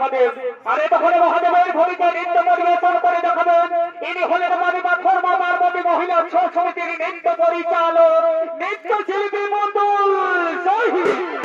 মহাদেব। আরে তাহলে মহাদেবের ভূমিকা নৃত্য পরিবেশন করে দেখাবেন। ইনি হলেন মানিবা ধর্ম মারমতি মহিলা ছৌ সমিতির নৃত্য পরিচালক নৃত্য শিল্পী মন্ডল। জয় হিন্দ।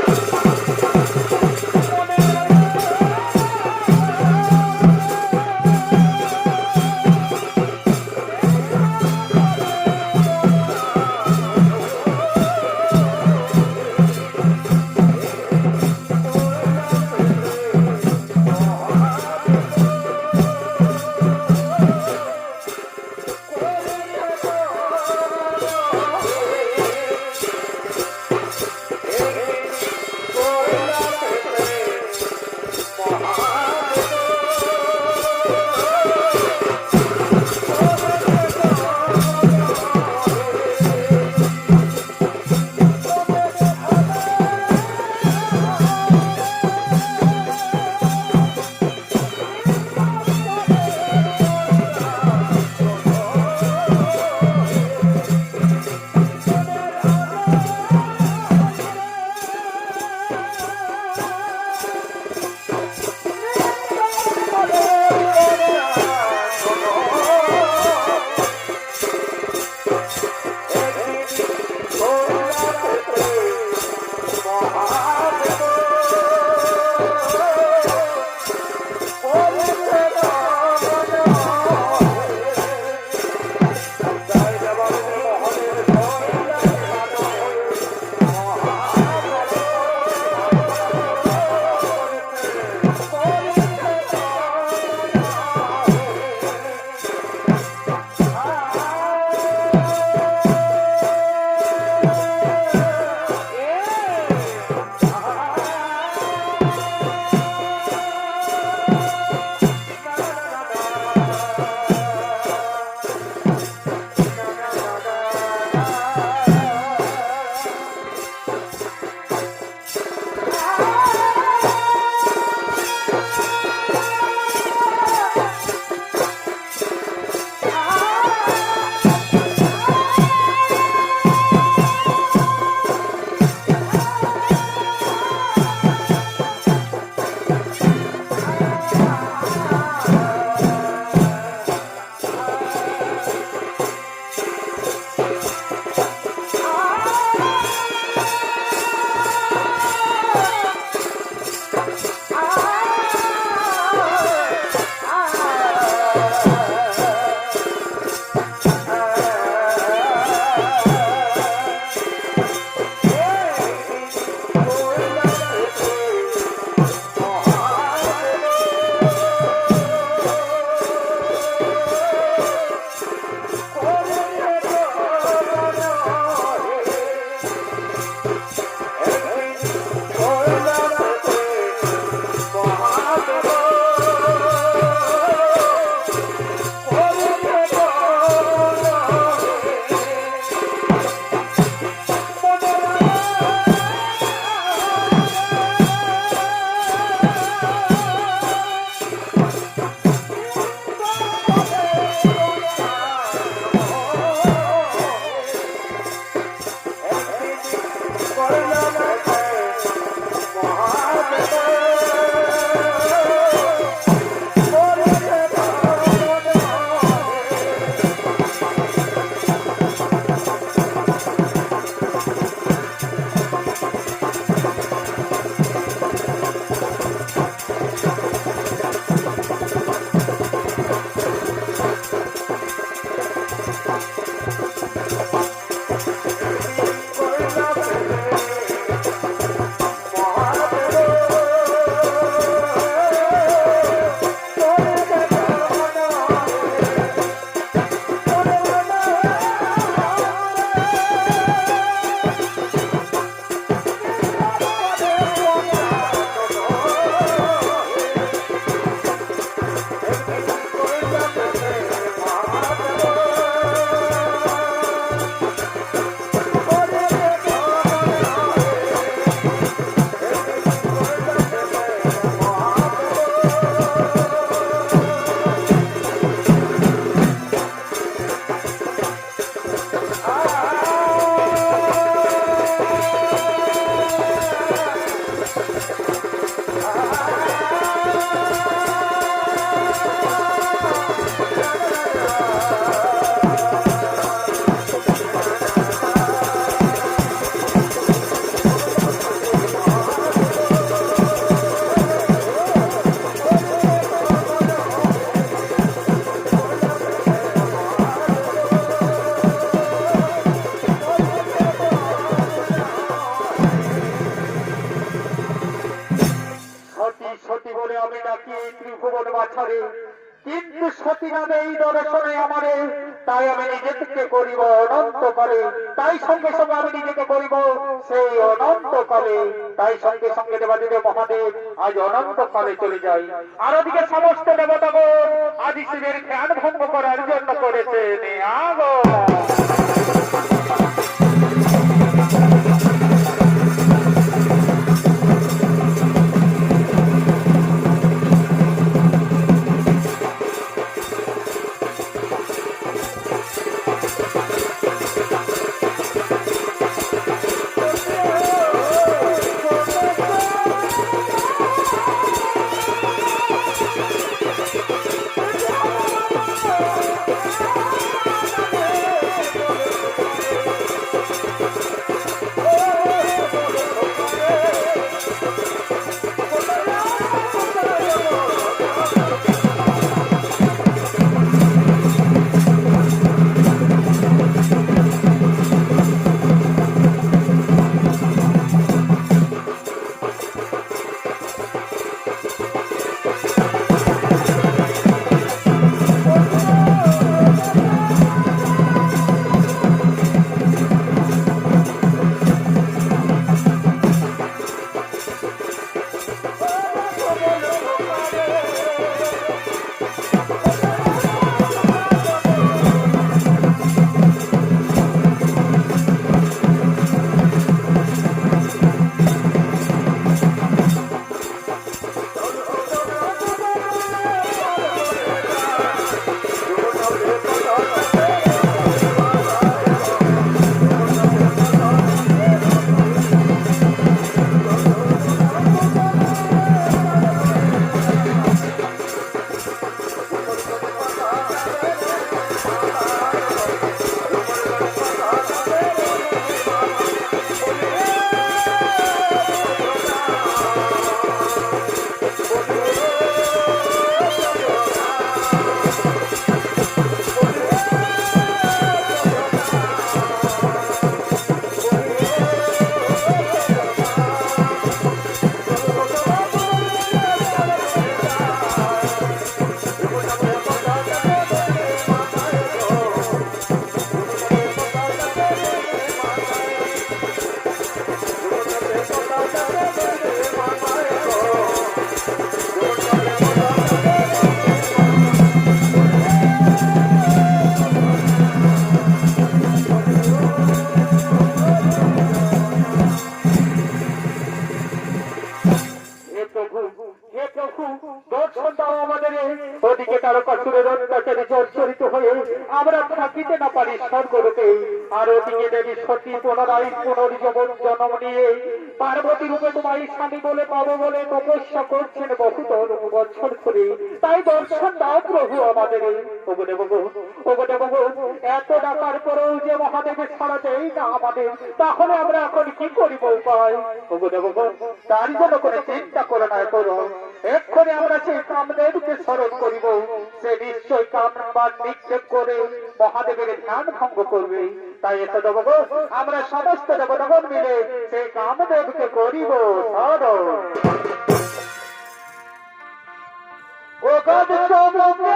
সতী নামে এই দর্শনে আমারে, তাই আমি নিজে থেকে করিব অনন্ত কালে, তাই সঙ্গে সঙ্গে আমি নিজেকে করিব সেই অনন্ত কালে, তাই সঙ্গে সঙ্গে দেবাদিদেব মহাদেব আজ অনন্ত কালে চলে যাই। আর ওদিকে সমস্ত দেবতাগণ আদি শিবের ধ্যান ভঙ্গ করার জন্য করেছে ওদিকে তারকাসুরের অত্যাচারে জর্জরিত হয়ে আমরা থাকিতে না পারি স্বর্গলোকে, আর ওদিকে দেবী সতী পুনরায় পুনর্জীবন জন্ম নিয়ে পার্বতী রূপে তোমায় স্বামী বলে পাবো বলে তপস্যা করছেন বহুতর বছর ধরে, তাই দর্শন দাও প্রভু আমাদের। এত ডাকার পরেও যে মহাদেবের ছাড়া দেয় না আমাদের, তাহলে আমরা এখন কি করিব উপায়? তার জন্য করে চিন্তা করে না করো, এক্ষণে আমরা সেই কামদেবকে স্মরণ করিব, সে নিশ্চয় কামবাদ নিক্ষেপ করে মহাদেবের ধ্যান ভঙ্গ করবে। তাই এত দেবগণ আমরা সমস্ত দেবতাগণ মিলে সেই কামদেবকে করিব স্মরণ। ও গদ চমকে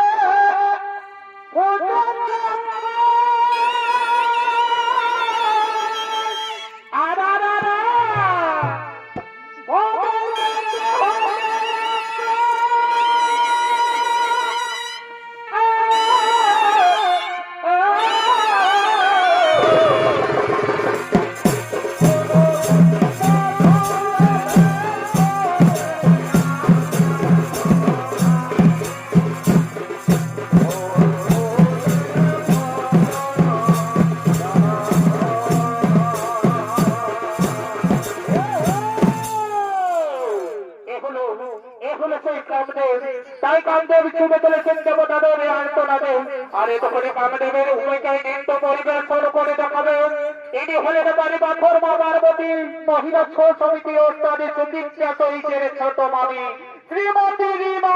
তাই কামদেব ছুটে চলেছেন দেবতাদের আর্তনাদে, আর এতক্ষণে কামদেবের উভয়কে নৃত্য পরিবেশন করে দেখাবেন। ইনি হলেন বাড়ি পাথর মা পার্বতী, মহিলা ছো সমিতি ও তাদের সুদীক্ষা সহিতের ছোট মামি শ্রীমতী রীমা।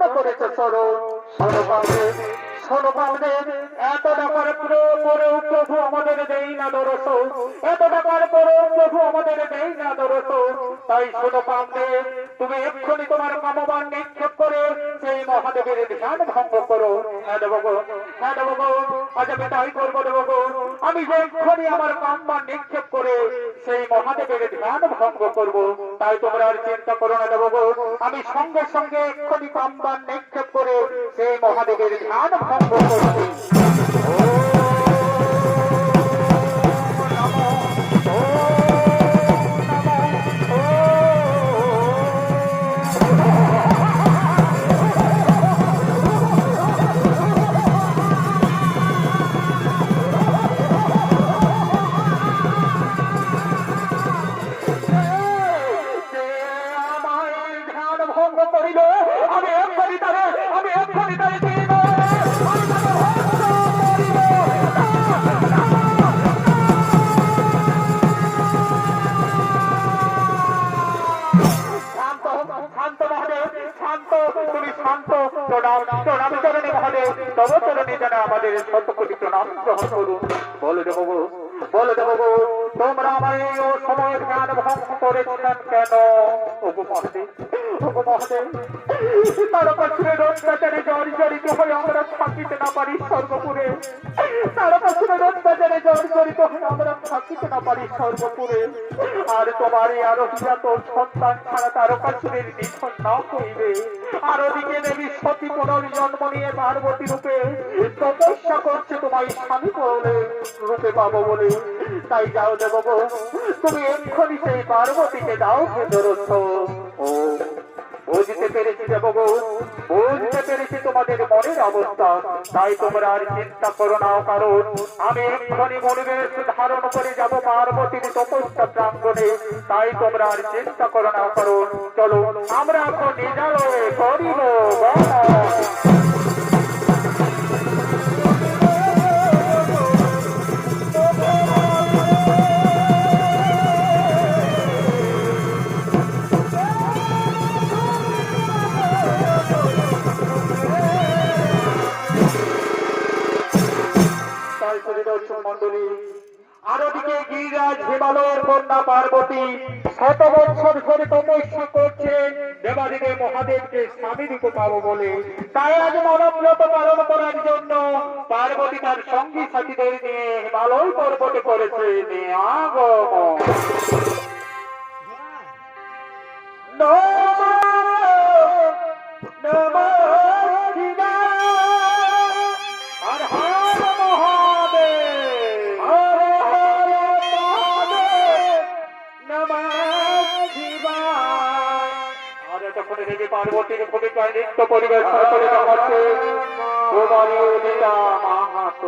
জন্য করেছে স্মরণ। শোনো বামদেব, শোনো বামদেব, এত টাকার পরেও প্রভু আমাদের দেই না দরস, এত টাকার পরেও প্রভু আমাদের দেই না দরস। তাই শোনো বামদেব, তুমি এক্ষুনি তোমার কামবান নিক্ষেপ করে সেই মহাদেবের ধ্যান ভঙ্গ করো। হ্যাঁ দেবগো, হ্যাঁ দেবগো, আজ আমি তাই করবো দেবগো। আমি যে এক্ষুনি আমার কামবান নিক্ষেপ করে সেই মহাদেবের ধ্যান ভঙ্গ করব। তাই তোমরা আর চিন্তা করো না দেবগো, আমি সঙ্গে সঙ্গে এক্ষুনি কামবান নিক্ষেপ করে সেই মহাদেবের ধ্যান ভঙ্গ করছি। আমাদের শত কোটি প্রণাম গ্রহণ করুন। বলে দেব গো, বলে দেব গো, তোমরা আমার এই সময়ের জ্ঞান ভঙ্গ করেছিলেন কেন? ওগো মহাদেব, ওগো মহাদেব, তারকাসুরের অত্যাচারে জর্জরিত হয়ে আমরা থাকিতে না পারি স্বর্গপুরে, তারকাসুরের অত্যাচারে জর্জরিত হয়ে আমরা থাকিতে না পারি স্বর্গপুরে। আর তোমার এই আরোহিজাত সন্তান ছাড়া তারকাসুরের নিধন না হইবে। আর ওদিকে দেবী সতী পুনর্জন্ম নিয়ে পার্বতী রূপে তপস্যা করছে তোমায় স্বামী বলে রূপে পাবো বলে। তাই যাও দেব গো, তুমি এক্ষুনি সেই পার্বতীকে দাও ভেতরছ। ও বুঝতে পেরেছি দেব গো, বুঝতে পেরেছি তোমাদের মনের অবস্থা। তাই তোমরা আর চিন্তা করো না, কারণ আমি এক্ষুনি মনোবেশ ধারণ করে যাব পার্বতীর তপস্যা প্রাঙ্গণে। তাই তোমরা আর চিন্তা করো না, কারণ চলো আমরা এখন নিজালয়ে করিব। আরদিকে গিরিরাজ হিমালয়ের কন্যা পার্বতী শত বৎসর ধরে তপস্যা করছে দেবাদিদেব মহাদেবকে স্বামী রূপে পাবো বলে। তাই আজ মানবব্রত পালন করার জন্য পার্বতী তার সঙ্গী সাথীদের নিয়ে হিমালয় পর্বতে করেছে আগমন। পার্বতীর ভূমিকায় নৃত্য পরিবেশন করে দেখাচ্ছে কুমারী লীলা মাহাতো।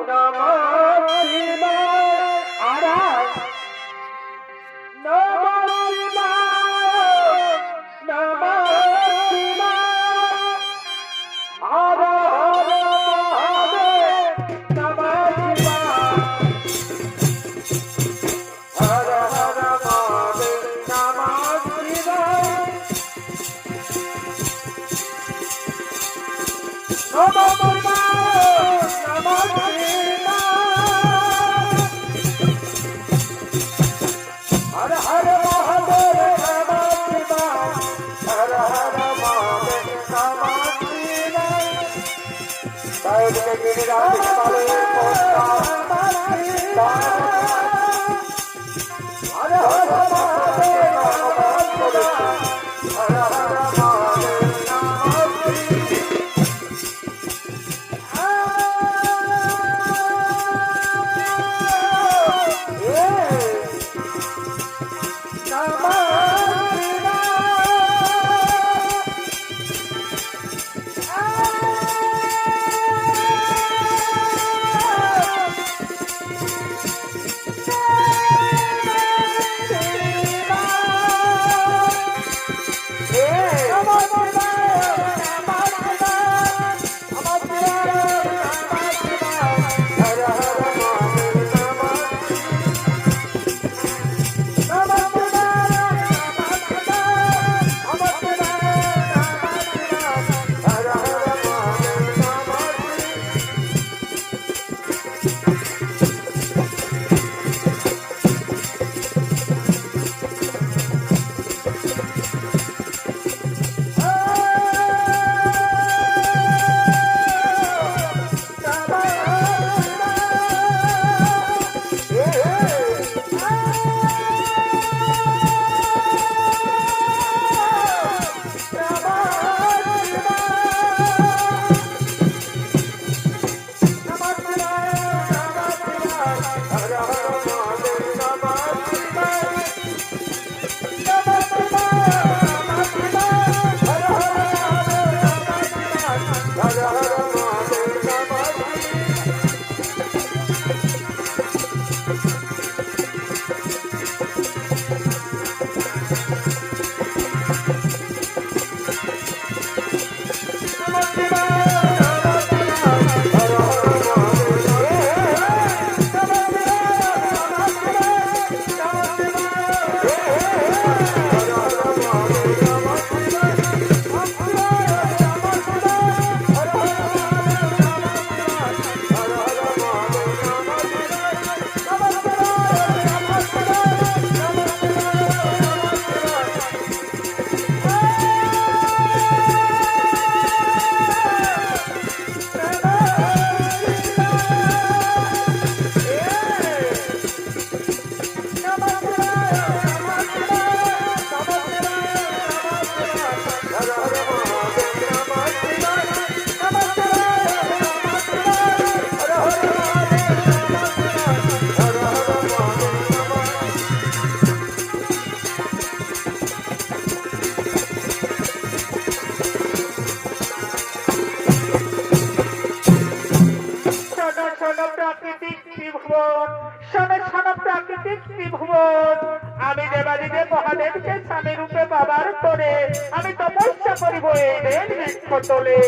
ত্রিভুবন আমি দেবাদিদেব মহাদেবকে স্বামী রূপে পাবার তরে আমি তপস্যা করিব এই রেল বৃক্ষ তলে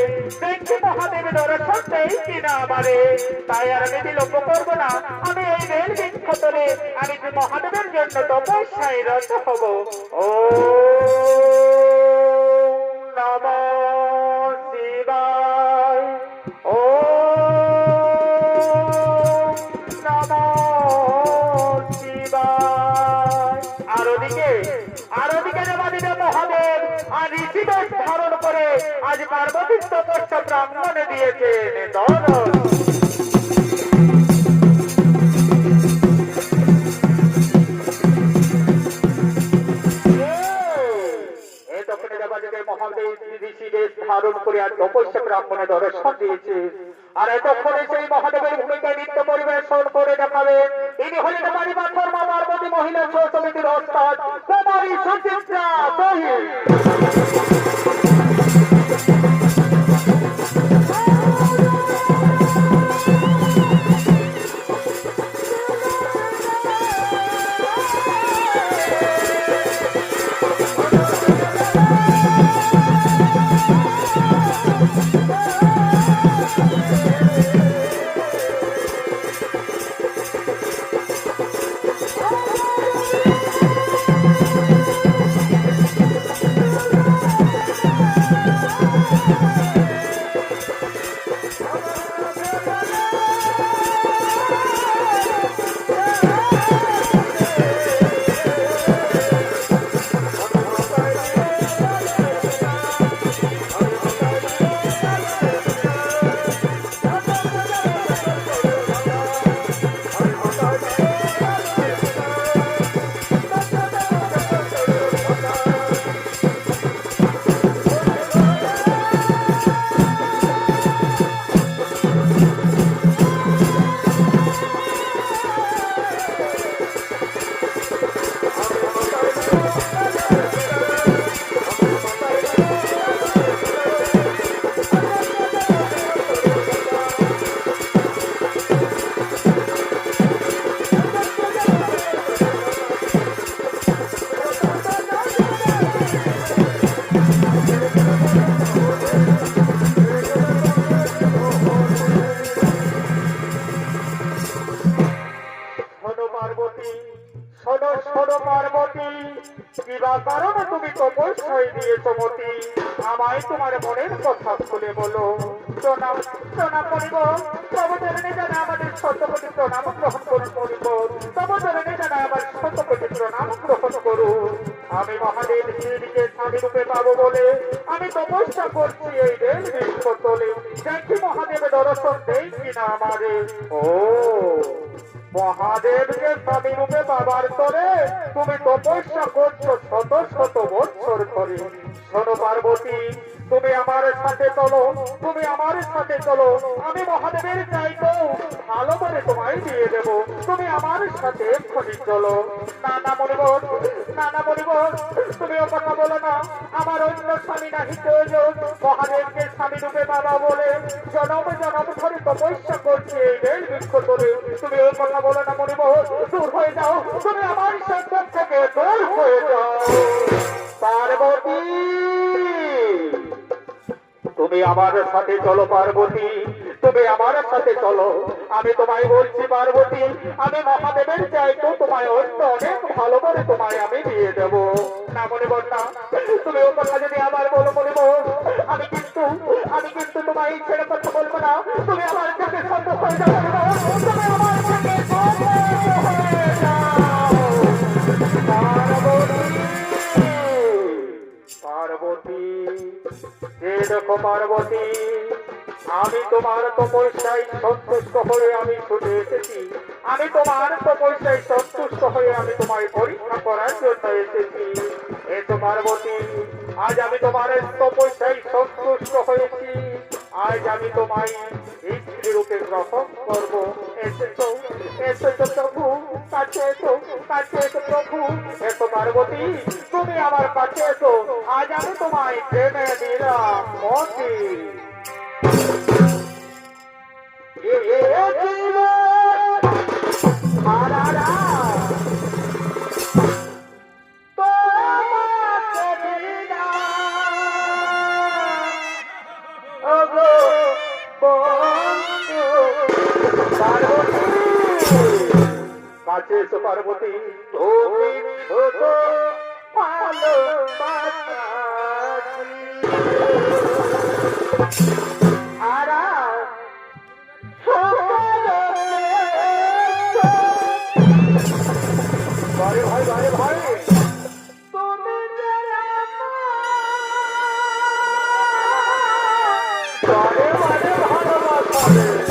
দেখি মহাদেব দর্শন দেই কিনা আমারে তাই আর আমি বিলম্ব করবো না আমি এই রেল বৃক্ষ তলে আমি মহাদেবের জন্য তপস্যায় রত হব ও নমঃ শিবায় ও মহাদেব আর ঋষিবেশ ধারণ করে আজ পার্বতীর তপস্যা ব্রাহ্মণে দিয়েছেন দর্শন ধারণ করে আর তপস্যা ব্রাহ্মণে দর্শন দিয়েছে আর এতক্ষণে সেই মহাদেবের ভূমিকায় নৃত্য পরিবেশন করে দেখাবেন ইনি হলেন বাড়ি পাথর মা পার্বতী মহিলা ছৌ সমিতির ওস্তাদ কুমারী সুচিত্রা দহিল কারণ তুমি তপস্যায় দিয়েছ মতি আমায় তোমার মনের কথা খুলে বলো প্রণাম প্রণাম করিব তবচরণে জানা আমাদের শতকোটি প্রণাম গ্রহণ করুন করিব তবচরণে জানা আমার শতকোটি প্রণাম গ্রহণ করুন আমি মহাদেব শিবকে স্বামী রূপে পাবো বলে আমি তপস্যা করছি এই রেল বৃক্ষ তলে দেখি মহাদেব দর্শন দেই কিনা আমারে ও মহাদেবকে স্বামী রূপে পাবার তরে তুমি তপস্যা করছো শত শত বৎসর ধরে শোনো পার্বতী তুমি আমার সাথে চলো তুমি আমার সাথে চলো আমি মহাদেবের চাইতো ভালো করে তোমায় দিয়ে দেব তুমি আমার সাথে এক্ষুনি চলো না মনিবর তুমিও কথা বলো না আমার অন্য স্বামী নাহি প্রয়োজন মহাদেবকে স্বামী রূপে পাবা বলে জনম জনম ধরে তপস্যা করছি এই রেল বৃক্ষ তলে তুমি ওই কথা বলো না মনিবর দূর হয়ে যাও তুমি আমার সম্পদ থেকে দূর হয়ে যাও পার্বতী তুমি আমার সাথে চলো পার্বতী তুমি আমার সাথে চলো আমি তোমায় বলছি পার্বতী আমি মহাদেবের চাইতো তোমায় অনেক ভালো করে তোমায় আমি দিয়ে দেব না মনিবর না তুমি ও কথা যদি আবার বলো মনিবর আমি কিন্তু তোমায় ছেড়ে কথা বলবো না তুমি আমার কাছে সম্পর্ক হয়ে যাবে তুমি আমার কাছে পার্বতী দেখো পার্বতী আমি তোমার তপস্যায় সন্তুষ্ট হয়ে আমি ছুটে এসেছি আমি তোমার তপস্যায় সন্তুষ্ট হয়ে আমি তোমায় পরীক্ষা করার জন্য এসেছি এসো পার্বতী আজ আমি তোমার তপস্যায় সন্তুষ্ট হয়েছি আজ আমি তোমায় স্ত্রী রূপে গ্রহণ করবো এসো প্রভু কাছে এসো প্রভু এসো পার্বতী তুমি আমার কাছে এসো আজ আমি তোমায় প্রেমে দিলাম মতি সারা পার্বতী তুমি ছোট ভালোবাসা আর ভাই ভাই ভাই ভাই তুমি বারে বারে ভালোবাসা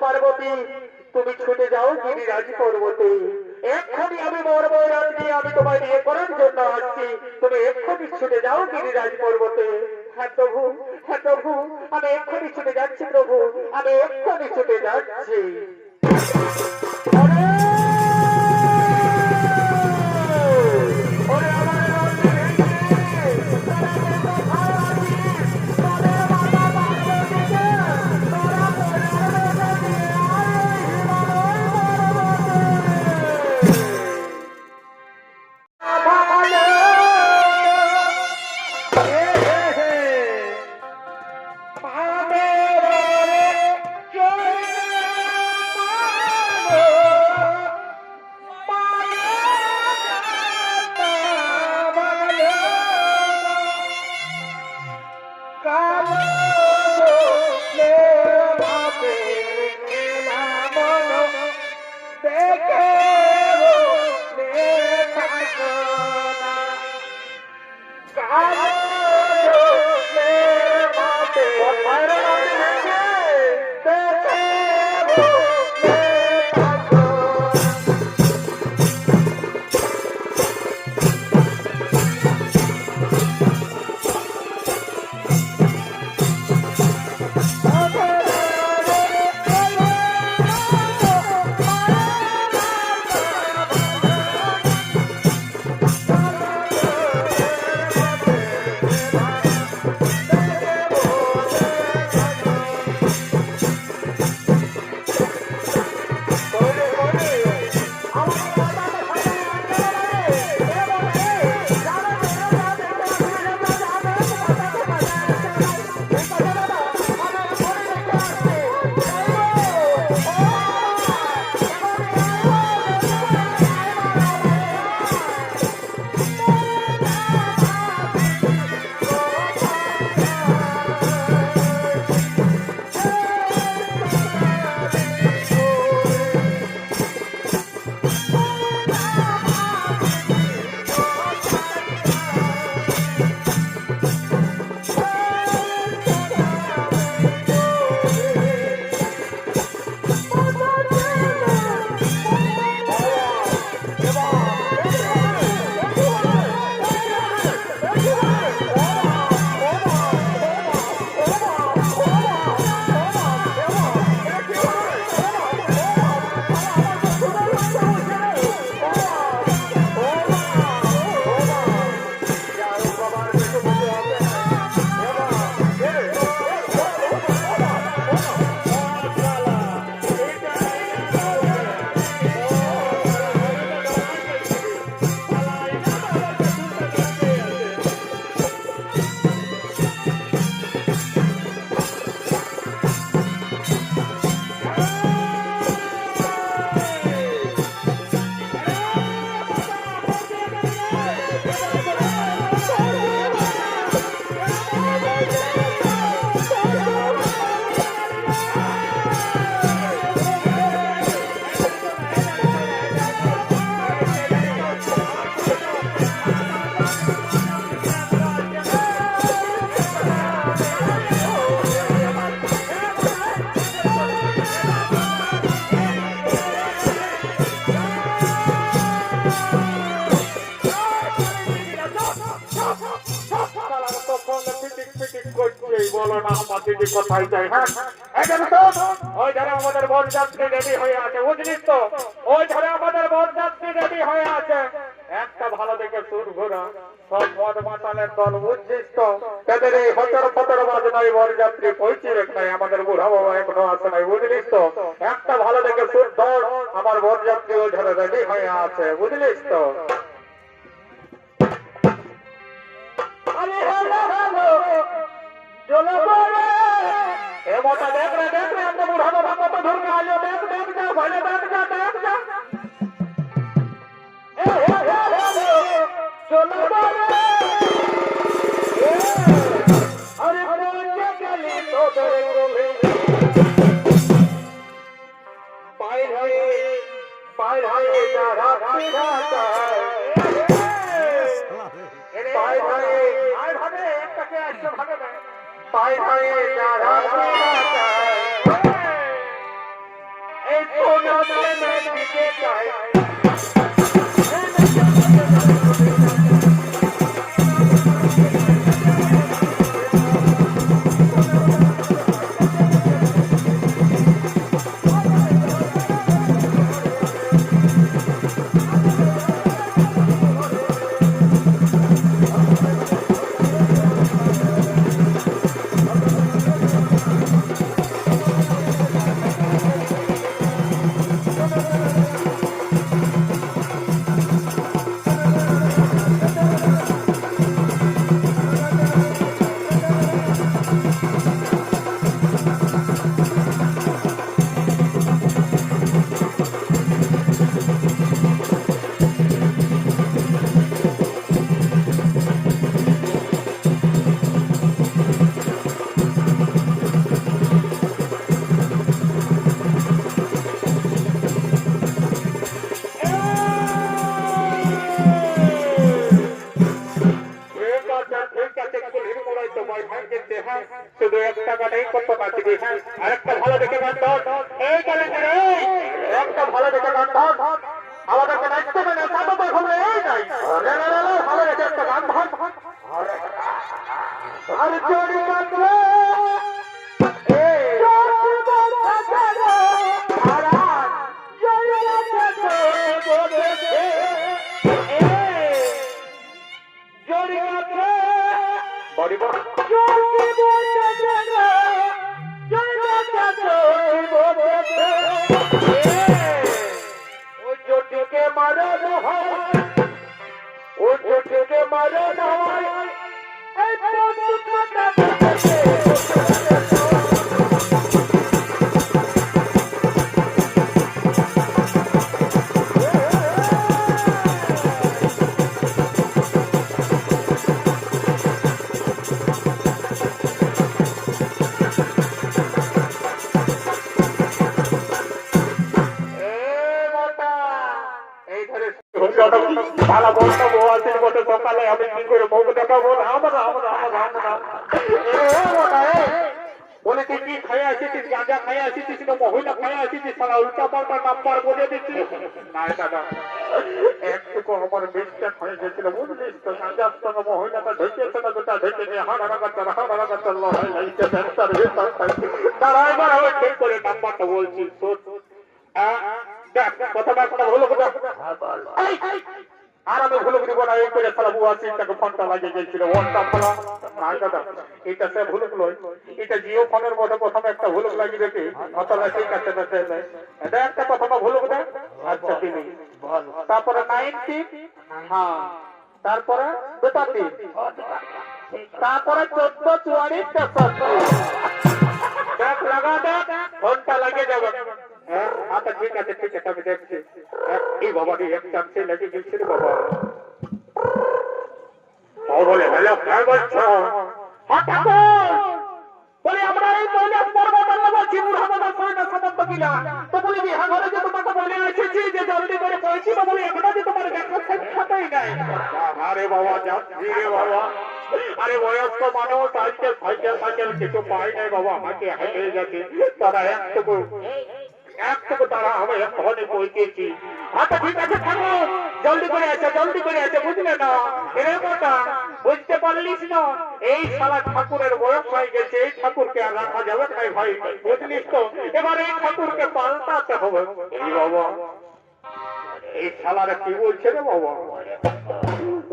পার্বতী তুমি ছুটে যাও গিরিরাজ পর্বতে এক্ষুনি আমি মরবো রাত্রি আমি তোমায় বিয়ে করার জন্য আসছি তুমি এক্ষুনি ছুটে যাও গিরিরাজ পর্বতে হ্যাঁ প্রভু আমি এক্ষুনি ছুটে যাচ্ছি প্রভু আমি এক্ষুনি ছুটে যাচ্ছি বলো না আমার দিদি কোথায় যায়। হ্যাঁ ওই ধারে আমাদের বরযাত্রী রেডি হয়ে আছে, বুঝলিস তো? ওই ধারে আমাদের বরযাত্রী রেডি হয়ে আছে। একটা ভালো দেখে সুর ঘোরা সব মদ মাতালের দল, বুঝছিস তো? তাদের এই হতর ফতর বাজনায় বরযাত্রী পৌঁছে রেখে আমাদের বুড়া বাবা এখনো আসে নাই, বুঝলিস তো? একটা ভালো দেখে সুর দল আমার বরযাত্রী ওই ধারে রেডি হয়ে আছে, বুঝলিস তো? দেখ রে আমরা বুড়া বাবা কত ধর আলো, দেখ যা ভালো দেখ যা চলো আরে পায়ের হয়ে যারা এই শুধু একটা গানেই কত নাচবি। হ্যাঁ আরেকটা ভালো দেখে গান ধর, এই ক্যালেন্ডার একটা ভালো দেখে গান ধর, আমাদেরকে নাচতে হবে না, তাতে তো এখন এই নাই। ভালো দেখে একটা গান ধর, আর চড়ি কাটলে ভালো বলতো বলতে বলতে সকালে আমি কি করে মুখ দেখাবো? বলে তুই কি খাই আসিস, গাঁজা খাই আসিস না মহিলা খাই আসিস, সারা উল্টা পাল্টা নাম্বার বলে দিচ্ছিস। না দাদা একটুকু আমার মিস্টেক হয়ে গেছিল, বুঝলিস তো? গাঁজার সঙ্গে মহিলাটা ঢেকেছে না, দুটা ঢেকে নিয়ে তারা এবার আমি ঠিক করে নাম্বারটা বলছি। কথাটা হলো আর আমি ভুলুক দিব না, এই করে সারা বুয়া সিনটাকে ফোনটা লাগিয়ে গেছিল ওটা ফলা। না দাদা এটা সে ভুলুক লয়, এটা জিও ফোনের মধ্যে প্রথমে একটা ভুলুক লাগিয়ে দেখি, অতলা ঠিক আছে এটা একটা প্রথমে ভুলুক দেয়। আচ্ছা তিনি তারপরে 90, হ্যাঁ তারপরে 2-3, তারপরে 14, 44, দেখ লাগা দেখ ঘন্টা লাগিয়ে যাবে। আচ্ছা ঠিক আছে আমি দেখছি। এই বাবাটি এক চান্সে লেগে গেছিল বাবা। বলে হ্যালো কে বলছো? বলে আমরা এই কৈলাস পর্বত বলছি মুহাম্মদ সাল্লাল্লাহু আলাইহি ওয়াসাল্লাম তো বলি যে হ্যাঁ যে তোমাকে বলে এসেছি যে জলদি করে পৌঁছি না, বলে এখনো যে তোমার দেখা সাক্ষাৎই নাই। আরে বাবা যাচ্ছি রে বাবা, আরে বয়স্ক মানুষ আজকে সাইকেল কিছু পাই নাই বাবা, আমাকে হেঁটে যাচ্ছে। তারা একটুকু তারা আমি এখনই পৌঁছেছি। আচ্ছা ঠিক আছে ঠাকুর, জলদি করে আসো বুঝলে না? এরে বাবা বুঝতে পারলিস না, এই শালা ঠাকুরের বয়স হয়ে গেছে, এই ঠাকুরকে আর রাখা যাবে না ভাই, বুঝলিস তো? এবার এই ঠাকুরকে পাল্টাতে হবে। এই বাবা এই শালারা কি বলছে রে বাবা?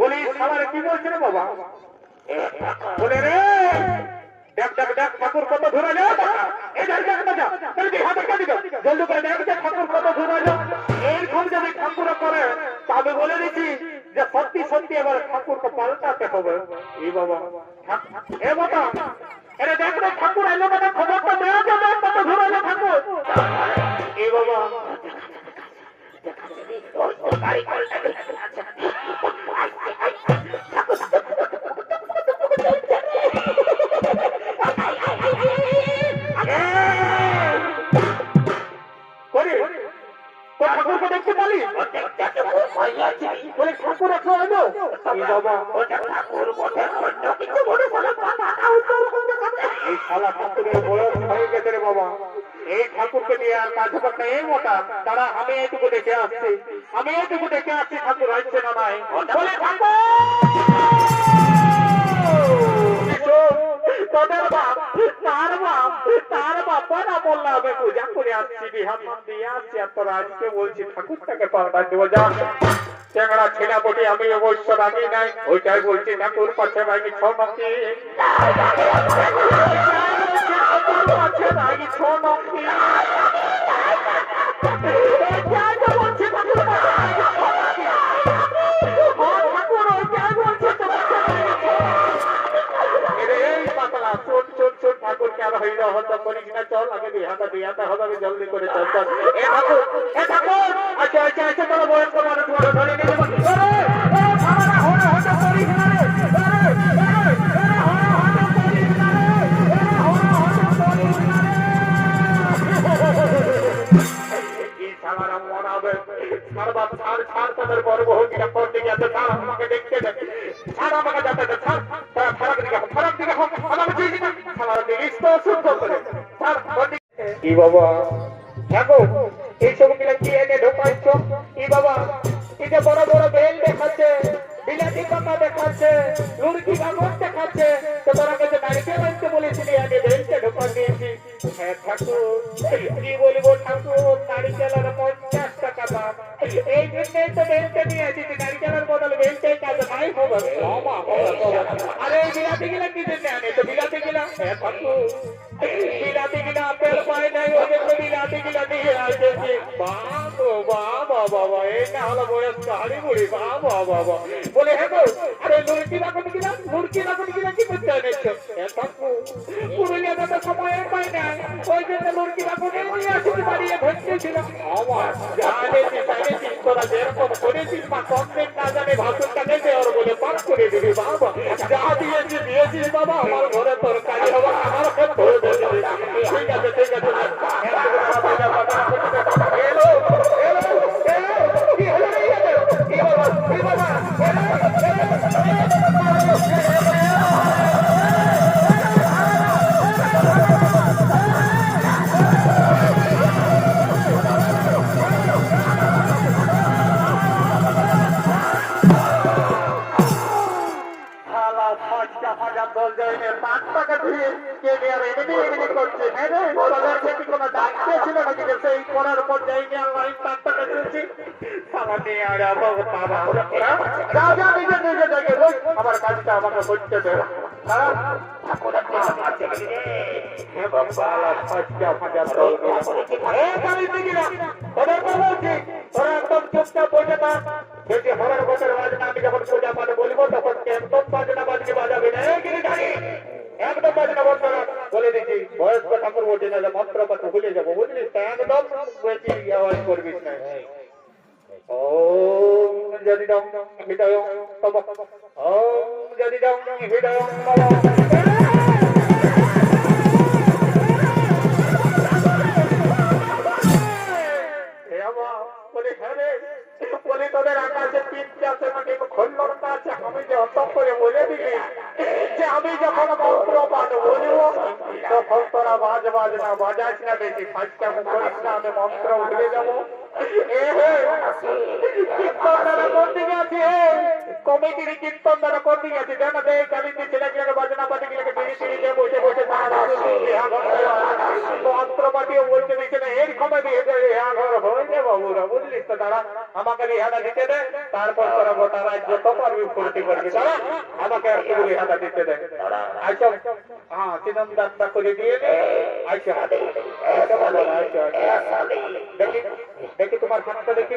বলি শালারা কি বলছে রে বাবা? বলে রে দেখ দেখ দেখ ঠাকুর কত ধরে যা, এই দেখ দেখ যা জলদি হাতে কাটি দাও, জলদি করে দেখ দেখ ঠাকুর কত ধরে যা। এইরকম যদি ঠাকুর করে তবে বলে দিচ্ছি যে সত্যি সত্যি এবার ঠাকুরকে পাল্টাতে হবে। এই বাবা এ বাবা এরে দেখ দেখ ঠাকুর এলো না, খবরটা দেওয়া যাবে কত ধরে যা ঠাকুর। এই বাবা গাড়ি ঠাকুরকে দেখতে পালি বলে ঠাকুর এখন এলো। এই শালা ঠাকুরের বয়স হয়ে গেছে রে বাবা, এই ঠাকুরকে নিয়ে আর কাজ করতে এই মোটা তারা আমি এইটুকু দেখে আসছি, ঠাকুর আসছে না নাই বলে ঠাকুর তোদের বাপ তার বাবা না বললে আমি পূজা করে আসছি, বিহান দিয়ে আসছি, আর তোরা আজকে বলছি ঠাকুরটাকে পাল্টা দেবো। যা চেংড়া ছেলা বলি আমি অবশ্য রাগি নাই, ওইটাই বলছি ঠাকুর পাশে রাগি ছনকি ঠাকুরকে আর হইল হত্যা করিস না, চল আগে বিহাটা হবে, আমি জলদি করে চল চল। এ ঠাকুর আচ্ছা আচ্ছা আচ্ছা তোর বয়স্ক মানুষ ধরে নিয়ে যাবো। কি বাবা দেখো এইসব গুলা কি এনে ঢোকাচ্ছ? কি বাবা এই যে বড় বড় বেল দেখাচ্ছে, বিলাতি পাতা দেখাচ্ছে, লুড়কি কাগজ দেখাচ্ছে, তো তোরা কাছে নারিকেল আনতে বলেছিলি, আগে বেলটা ঢোকা দিয়েছি। হ্যাঁ ঠাকুর কি বলবো ঠাকুর, নারিকেলের 50 টাকা দাম, এই জন্যই তো বেলটা নিয়ে আসিছি, নারিকেলের বদলে বেলটাই কাজ নাই হবে। আরে এই বিলাতি গুলা কি জন্য আনে? তো বিলাতি গুলা হ্যাঁ ঠাকুর বিলাতি গুলা আপেল পায় নাই, ওই জন্য বিলাতি গুলা নিয়ে আসেছি। বাবা বাবা এই না হলো বয়স হাড়ি বুড়ি বাবা বাবা বলে হ্যাঁ গো। আরে লুড়কি রাখুন কিনা কি করতে এনেছো? পুরুলিয়াতে তো সময় পাই না, ওই জন্য লুড়কি রাখুন নিয়ে আসতে বাড়িয়ে ভেজতেছিল। আমার জানেছি তোরা যেরকম করেছিস বা কম দিন না জানে ভাষণটা নেবে ওর বলে পাঠ করে দিবি। বাবা যা দিয়েছিস বাবা, আমার ঘরে তোর কাজে হবে, আমার ধরে দেবে। ঠিক আছে এলো কি হলো কি বাবা আমার কাজটা আমাকে করতে দেবে। যদি হরের বছর বাজনা আমি যখন পূজা পাঠ বলবো তখন একদম বাজনা বাজকে বাজাবি না, একদম বাজনা বন্ধ বলে দিচ্ছি। বয়স্ক ঠাকুর বলছি না মন্ত্র কথা ভুলে যাবো, বুঝলিস? একদম বেশি আওয়াজ করবিস না। ওম যদি দম হৃদয় তব, ওম যদি দম হৃদয় বলে তোদের আকাশে 3-4 মাটি খোল্লটা আছে, আমি যে অত করে বলে দিলি যে আমি যখন মন্ত্র পাঠ বলবো তখন তোরা বাজনা বাজাস না, বেশি ফাঁসটা করিস না, আমি মন্ত্র উঠে যাবো। কীর্তনদারা কোন দিকে আছে? কমিটির কীর্তনদারা কোন দিকে আছে? জানা দেয় কালিতে ছেলেগুলোকে বাজনা পাটিগুলোকে বিড়ি টিড়ি দিয়ে বসে বসে তারা মন্ত্রপাতিও বলতে দিচ্ছে না, এর ক্ষমা দিয়ে ঘর হয়ে বাবুরা, বুঝলিস তো? তারা আমাকে রিহাদা দিতে দেয়, তারপর তোরা গোটা রাজ্য তো পারবি ফুর্তি করবি। তারা আমাকে একটু রিহাদা দিতে দেয়। আচ্ছা, হ্যাঁ, সিনম দাস্তা করে দিয়ে আচ্ছা আচ্ছা বাবা, আচ্ছা দেখি দেখি তোমার হাতটা দেখি।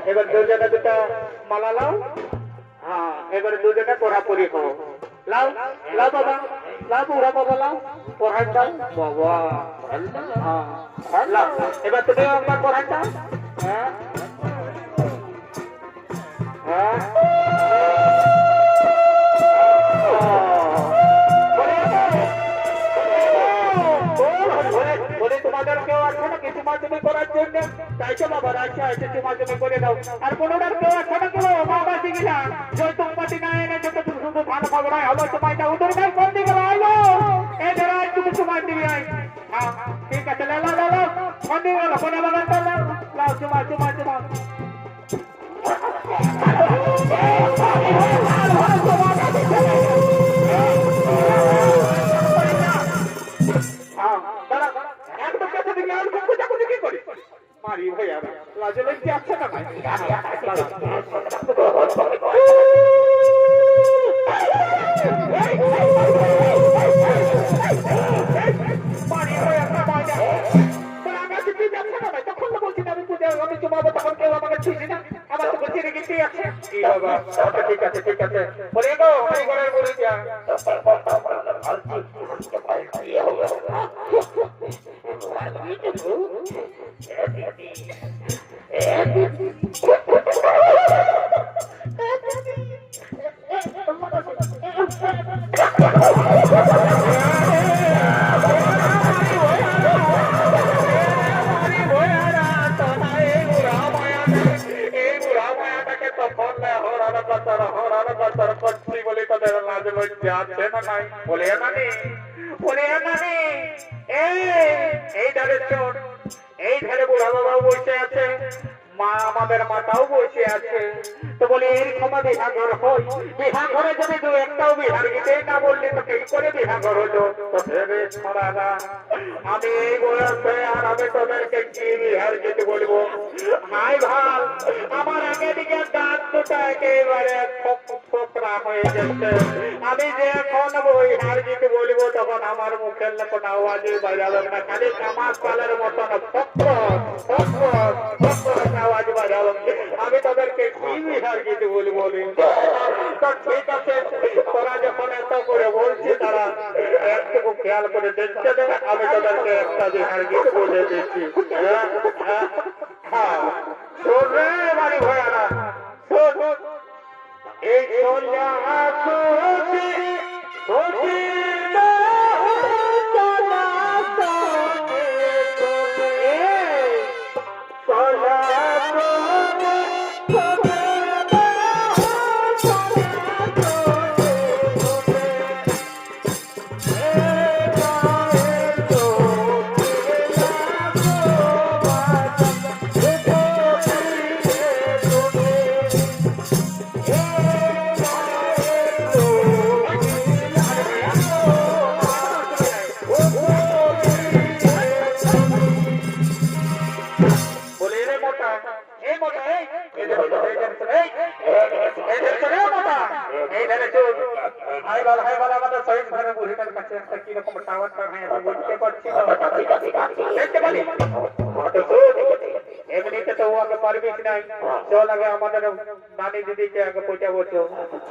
এবার দুজনে দুটা মালা লাও। হ্যাঁ, এবারে দুজনে পড়াপড়ি হো। লাও লাও বাবা, লাও পুরা বাবা, লাও পড়াই দাও বাবা। হ্যাঁ লাও, এবার তুমি একবার পড়াই দাও। হ্যাঁ হ্যাঁ, তোমাদের কেউ আছে না কিছু মাধ্যমে করার জন্য? চাইছো বাবা, আচ্ছা আচ্ছা তুমি মাধ্যমে করে দাও। আর কোনোটার কেউ আছে না কেউ বাবা শিখিলা যৌতুক পাতি না এনে যত শুধু ধান খবরাই হলো তোমায় তা উদর গাই কোন দিকে আইলো এদের আর তুমি সময় দিবি। আই হ্যাঁ ঠিক আছে, লাও লাও লাও কোন দিকে গেল কোন বাগানটা লাও লাও তোমার তোমার তোমার মারি ভাইয়া লাজে লাগছে আছে না ভাই? ঠিক আছে ঠিক আছে, বলে গো বলে যা এই ধারে বুড়া বাবাও বসে আছে, মা আমাদের মাতাও বসে আছে। তো বলে এর ক্ষমা বিহা ঘর হই, বিহা ঘরে যদি দু একটাও বিহার গীতে না বললি তো কি করে বিহা ঘর হলো? তো ভেবে ছড়া না, আমি এই বয়সে আর আমি তোদেরকে কি বিহার গীতে বলবো? হাই ভাল, আমার আগে দিকে দাঁত দুটা একেবারে ফোকরা হয়ে যাচ্ছে। আমি যে এখন বিহার গীতে বলবো তখন আমার মুখের কোন আওয়াজে বাজাবে না, খালি কামাস পালের মতন আওয়াজ বাজাবো। আমি তাদেরকে কি বিহার গীতে বলবো? ঠিক আছে, তোরা যখন এত করে বলছি তারা একটু খেয়াল করে দেখতে দেন, আমি তাদেরকে একটা বিহার গীত বলে দিচ্ছি। হ্যাঁ শোন রে বাড়ি ভয়ারা, শোন এই এমনিতে তো আগে পারবিস নাই, চল আগে আমাদের নানি দিদিকে আগে পয়সা বলছো,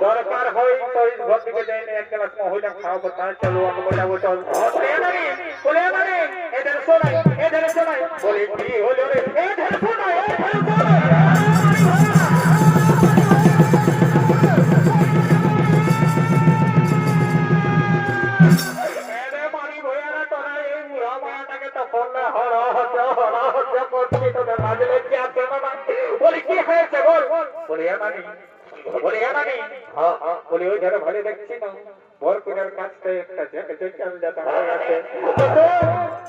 দরকার হয় তো ঘর থেকে যাই না এক গ্লাস মহিলা খাওয়াবো, তাই চলো আগে পয়সা বলছো। এদের শোনাই এদের শোনাই বলি কি হলো রে, এদের শোনাই বলে রানী হ্যাঁ বলে ওই ধারে ভালো দেখছি না বরকুনের কাছটা একটা জ্যাকেট যেটা হয়ে গেছে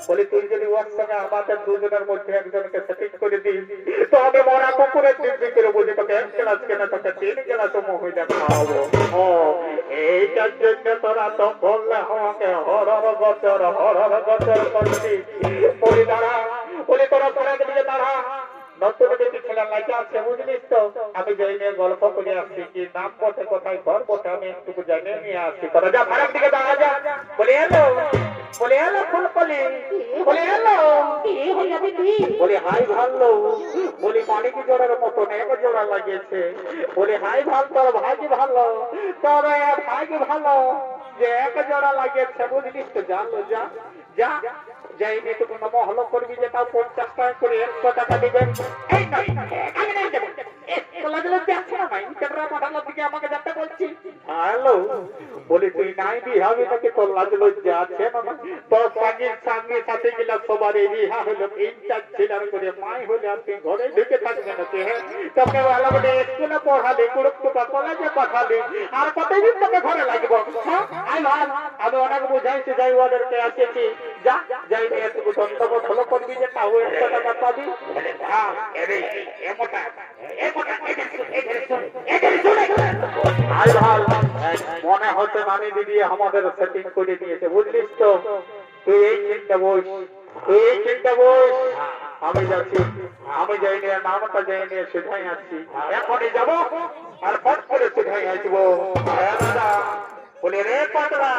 বলে তুই যদি ওর সঙ্গে আমাদের দুজনের মধ্যে একজনকে সেটিং করে দিস তো আমি মরা কুকুরের দিব্যি করে বুঝি তোকে এক গ্লাস কেনা তোকে 3 গ্লাস মহিলা খাওয়াবো ও এইটার জন্য তোরা তো বললে আমাকে হরর গচর করছি বলি দাঁড়া বলি তোরা তোরা দিকে দাঁড়া নতুন বেশি খেলার লাগে আছে বুঝলিস তো আমি যাই নিয়ে গল্প করে আসছি কি নাম বটে কোথায় ঘর বটে আমি একটু জানে নিয়ে আসছি তোরা যা ভাড়ার দিকে দাঁড়া যা বলে এলো ফুলকলি বলে এলো বলে হাই ভালো বলি মানিক জোড়ার মতন এক জোড়া লাগিয়েছে বলে হাই ভাল তোর ভাগি ভালো তোর ভাগি ভালো যে এক জোড়া লাগিয়েছে বুঝলিস তো জানলো যা যা যাই নিয়ে তুমি মহল করবি যে তাও 50 টাকা করে 100 টাকা দিবেন এই নয় আমি নাই দেব লাগলে দেখছ না ভাই কেটরা পাঠানোর দিকে আমাকে যেতে বলছি হ্যালো বলি তুই নাই বিহাবি নাকি তোর লাজ লজ্জা আছে না তোর সঙ্গে সাথে গেলা সবার এই বিহা হলো 3-4 ছেলের করে মাই হলে আর তুই ঘরে ঢুকে থাকবে না কে তোকে ভালো করে স্কুলে পড়ালে কুড়ুকুটা কলেজে পাঠালে আর কতদিন তোকে ঘরে লাগবো হ্যাঁ আই ভাই আমি অনেক বুঝাইছি যাই ওদেরকে আসেছি যা যাই নিয়ে একটু দন্তব ভালো করবি যে তাও 100 টাকা পাবি হ্যাঁ এরে এমটা আই ভাই মনে হচ্ছে নানি দিদি আমাদের সেটিং করে দিয়েছে বুঝলিস তো তুই এই চিন্তা বস আমি যাচ্ছি আমি যাই নিয়ে নামটা যাই নিয়ে সেটাই আসছি এখনই যাব আর ফট করে সেটাই আসবো বলে রে পাতলা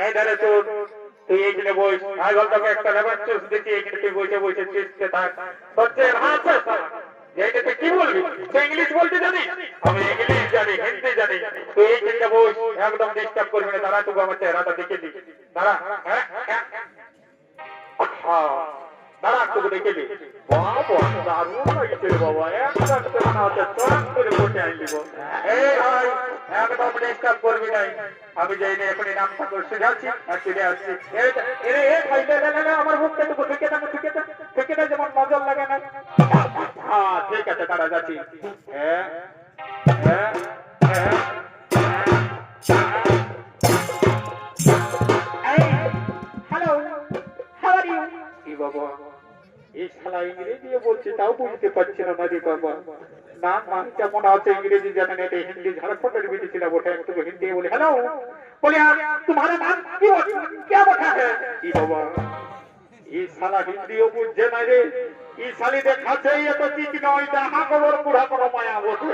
এই ধরে তুই এইখানে বস ভাই বলতো একটা লেবার চুস দেখি এইখানে তুই বসে চুষতে থাক তোর হাতে এইটা তুই কি বলবি তুই ইংলিশ বলতে জানিস আমি ইংলিশ জানি হিন্দি জানি তুই এইখানে বস একদম ডিস্টার্ব করবি না দাঁড়া তুই আমার চেহারাটা দেখে দি দাঁড়া দাঁড়া তুই দেখে দি বাবা দারুণ লাগছে বাবা একদম মনে হচ্ছে তোর করে বসে আইলিব এই ভাই একদম ডিস্টার্ব করবি নাই আমি যাই না এখনই নামটা করতে যাচ্ছি আর চলে আসছি আমার মুখটা একটু থেকে দাও যেমন নজর লাগে না হ্যাঁ ঠিক আছে দাঁড়া যাচ্ছি হ্যালো হাউ আর ইউ কি বাবা এই শালা ইংরেজি বলছে তাও বুঝতে পারছি না রে বাবা না মান কেমন আছে इंग्रेजी জানেন এটা হিন্দি ঝাড়খণ্ডের বেটি ছিল বটে একটু হিন্দি বলে हेलो बोले तुम्हारा नाम क्या बता है ई बाबा ई साला हिंदीও বুঝে না রে ई साली দেখাছে এত ঠিক নয় দেখা খবর পুরা পুরো মায়া বটে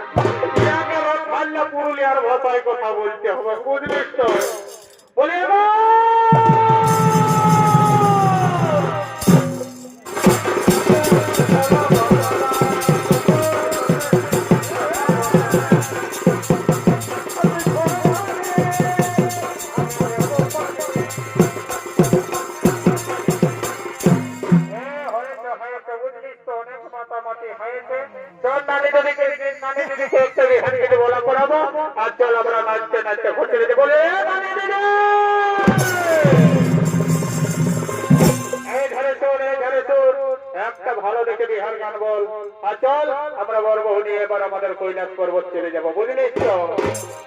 ইয়াকে রোজ ভাল্লা পুরুলিয়ার ভাষায় কথা বলতে হবে বুঝলিস তো বলে একটা ভালো দেখে বিহার গান বল আর চল আমরা বরবহু নিয়ে এবার আমাদের কৈলাস পর্বত চলে যাবো বুঝলিস তো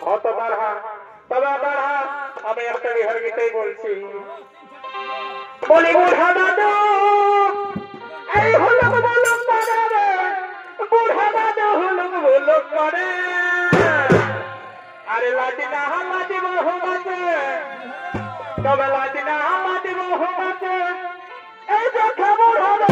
হত বারহা তবে বারহা আমি একটা বিহার গীতেই বলছি বলি বুড়া দাদু এই হলো বলো করে বুড়া দাদু হলো বলো করে আরে লাজিনা হামাদি বহু মাতে তবে লাজিনা হামাদি বহু মাতে এই যে খবর হলো